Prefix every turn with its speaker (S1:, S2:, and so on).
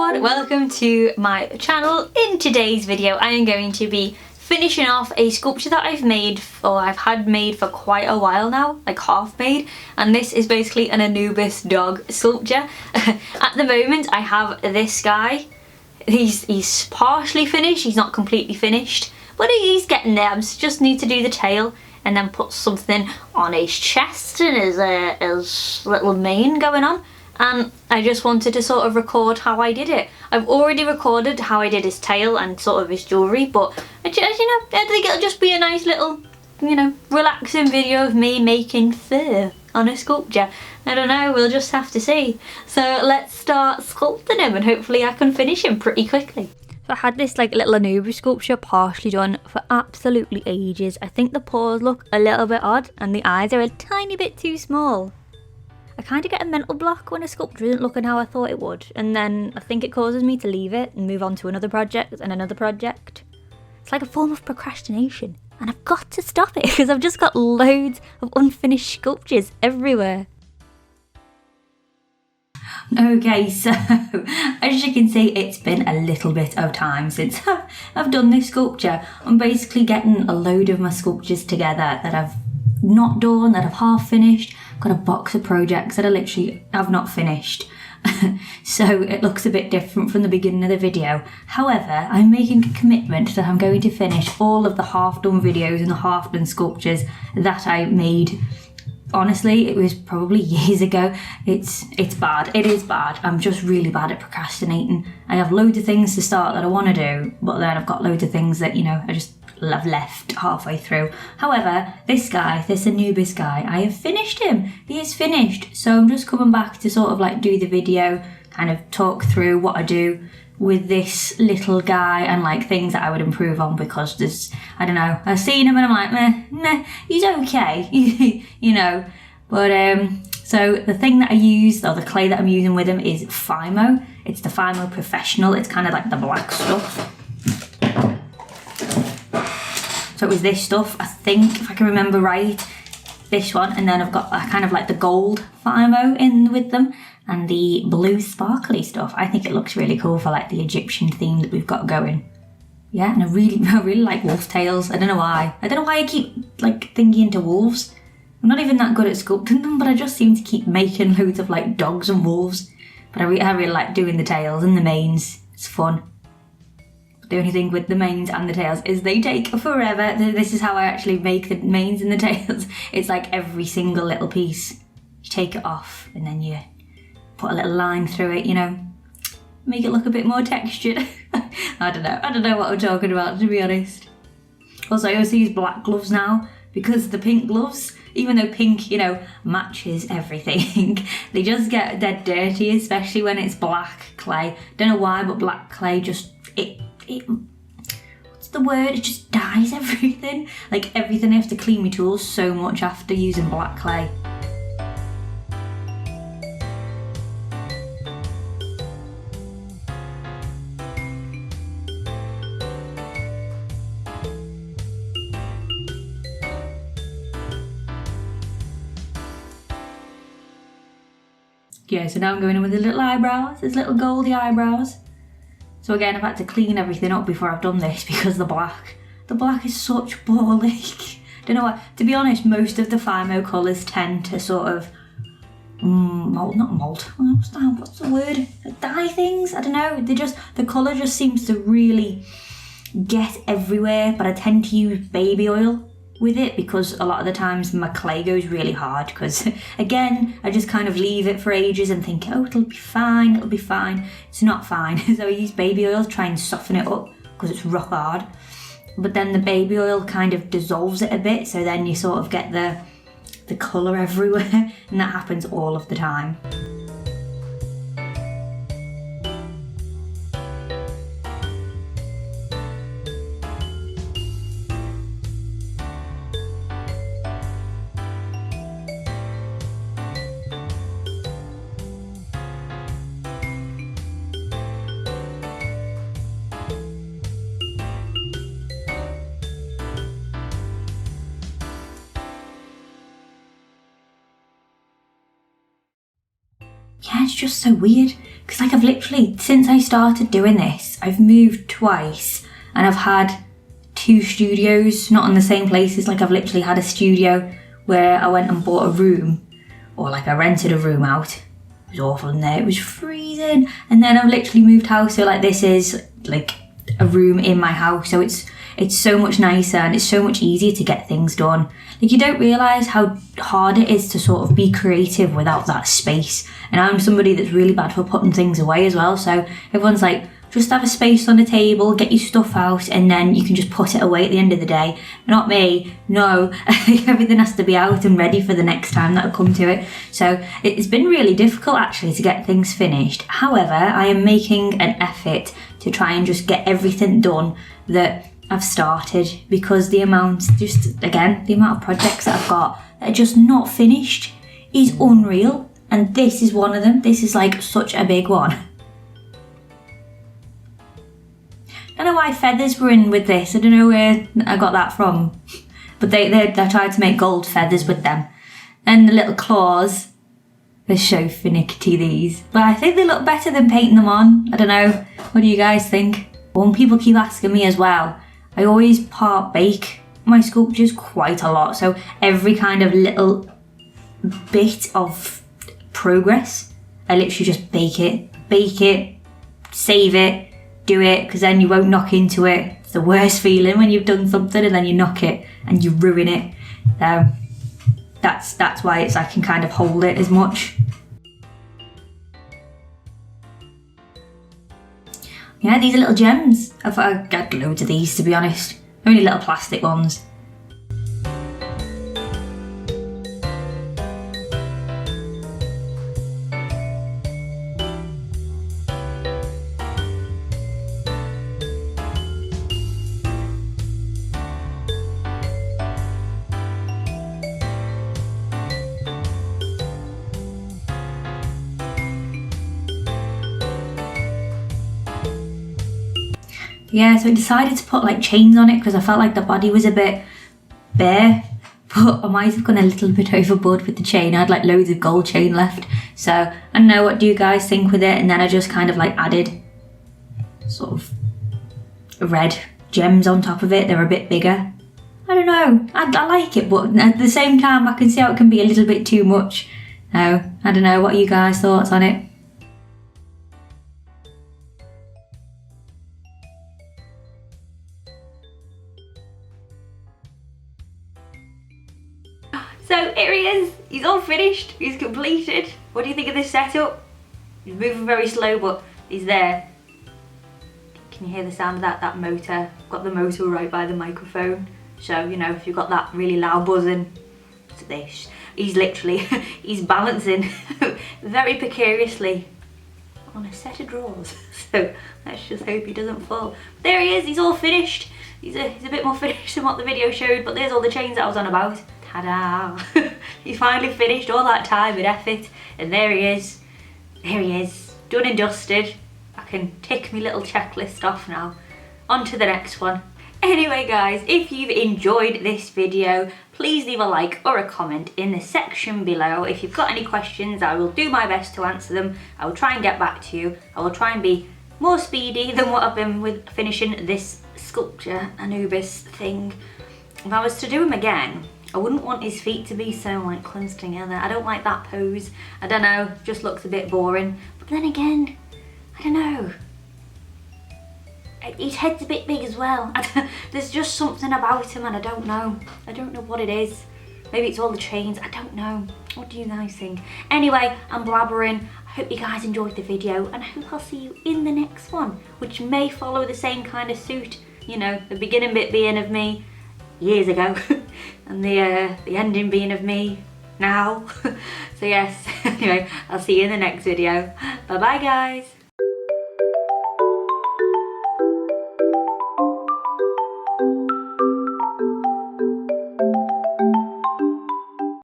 S1: everyone, welcome to my channel. In today's video I am going to be finishing off a sculpture that I've had made for quite a while now, like half made, and this is basically an Anubis dog sculpture. At the moment I have this guy. He's partially finished, he's not completely finished, but he's getting there. I just need to do the tail and then put something on his chest and his little mane going on. And I just wanted to sort of record how I did it. I've already recorded how I did his tail and sort of his jewellery, but I think it'll just be a nice little, relaxing video of me making fur on a sculpture. I don't know, we'll just have to see. So let's start sculpting him and hopefully I can finish him pretty quickly. So I had this little Anubis sculpture partially done for absolutely ages. I think the paws look a little bit odd and the eyes are a tiny bit too small. I kind of get a mental block when a sculpture isn't looking how I thought it would, and then I think it causes me to leave it and move on to another project and another project. It's like a form of procrastination, and I've got to stop it because I've just got loads of unfinished sculptures everywhere. Okay, so as you can see, it's been a little bit of time since I've done this sculpture. I'm basically getting a load of my sculptures together that I've not done, that I've half finished. I've got a box of projects that I literally have not finished. So it looks a bit different from the beginning of the video. However, I'm making a commitment that I'm going to finish all of the half done videos and the half done sculptures that I made. Honestly, it was probably years ago. It's bad. It is bad. I'm just really bad at procrastinating. I have loads of things to start that I want to do, but then I've got loads of things that, I just have left halfway through. However, this Anubis guy, I have finished him. He is finished. So I'm just coming back to sort of do the video, kind of talk through what I do with this little guy and things that I would improve on, because I don't know, I've seen him and I'm like, meh, he's okay, but so the thing that I use, or the clay that I'm using with him, is Fimo. It's the Fimo Professional. It's kind of like the black stuff. So it was this stuff, I think, if I can remember right, this one, and then I've got kind of the gold Fimo in with them, and the blue sparkly stuff. I think it looks really cool for the Egyptian theme that we've got going. Yeah, and I really like wolf tails. I don't know why. I don't know why I keep thinking into wolves. I'm not even that good at sculpting them, but I just seem to keep making loads of dogs and wolves. But I really like doing the tails and the manes. It's fun. The only thing with the manes and the tails is they take forever. This is how I actually make the manes and the tails. It's every single little piece. You take it off and then you put a little line through it, make it look a bit more textured. I don't know what I'm talking about, to be honest. Also, I also use black gloves now, because the pink gloves, even though pink, matches everything, they just get dead dirty, especially when it's black clay. Don't know why, but black clay just, what's the word? It just dyes everything. Everything, I have to clean my tools so much after using black clay. Yeah, so now I'm going in with the little eyebrows, his little goldy eyebrows. So again, I've had to clean everything up before I've done this, because the black is such ball ache. Don't know why. To be honest, most of the Fimo colours tend to sort of what's the word? Dye things? I don't know. The colour just seems to really get everywhere, but I tend to use baby oil with it, because a lot of the times my clay goes really hard, because again, I just kind of leave it for ages and think, oh, it'll be fine. It's not fine. So I use baby oil to try and soften it up, because it's rock hard. But then the baby oil kind of dissolves it a bit, so then you sort of get the colour everywhere, and that happens all of the time. yeah, it's just so weird. Because like I've literally, since I started doing this, I've moved twice and I've had 2 studios, not in the same places. Like I've literally had a studio where I went and bought a room, or like I rented a room out. It was awful in there, it was freezing. And then I've literally moved house, so like this is like a room in my house. So it's so much nicer and it's so much easier to get things done. Like you don't realise how hard it is to sort of be creative without that space. And I'm somebody that's really bad for putting things away as well. So everyone's like, just have a space on the table, get your stuff out, and then you can just put it away at the end of the day. Not me, no. Everything has to be out and ready for the next time that'll come to it. So it's been really difficult actually to get things finished. However, I am making an effort to try and just get everything done that I've started, because the amount of projects that I've got that are just not finished is unreal. And this is one of them. This is like such a big one. I don't know why feathers were in with this. I don't know where I got that from. But they tried to make gold feathers with them. And the little claws, they're so finicky, these. But I think they look better than painting them on. I don't know. What do you guys think? When people keep asking me as well, I always part bake my sculptures quite a lot. So every kind of little bit of progress, I literally just bake it, save it, do it, because then you won't knock into it. It's the worst feeling when you've done something and then you knock it and you ruin it. That's why I can kind of hold it as much. Yeah, these are little gems. I've got loads of these, to be honest. Only little plastic ones. Yeah, so I decided to put like chains on it because I felt like the body was a bit bare, but I might have gone a little bit overboard with the chain. I had like loads of gold chain left. So I don't know, what do you guys think with it? And then I just kind of like added sort of red gems on top of it. They're a bit bigger. I don't know, I like it, but at the same time I can see how it can be a little bit too much. No, I don't know, what are you guys' thoughts on it? So here he is, he's all finished, he's completed. What do you think of this setup? He's moving very slow, but he's there. Can you hear the sound of that motor? I've got the motor right by the microphone. So, you know, if you've got that really loud buzzing, it's this. He's literally, he's balancing very precariously on a set of drawers. So let's just hope he doesn't fall. But there he is, he's all finished. He's a bit more finished than what the video showed, but there's all the chains that I was on about. Ta-da! He's finally finished all that time and effort, and there he is. There he is, done and dusted. I can tick my little checklist off now. On to the next one. Anyway guys, if you've enjoyed this video, please leave a like or a comment in the section below. If you've got any questions, I will do my best to answer them. I will try and get back to you. I will try and be more speedy than what I've been with finishing this sculpture Anubis thing. If I was to do him again, I wouldn't want his feet to be so like close together. I don't like that pose. I don't know, just looks a bit boring. But then again, I don't know. His head's a bit big as well. There's just something about him and I don't know. I don't know what it is. Maybe it's all the chains, I don't know. What do you guys think? Anyway, I'm blabbering. I hope you guys enjoyed the video and I hope I'll see you in the next one, which may follow the same kind of suit. You know, the beginning bit being of me years ago and the ending being of me now. So yes, anyway, I'll see you in the next video. Bye bye guys.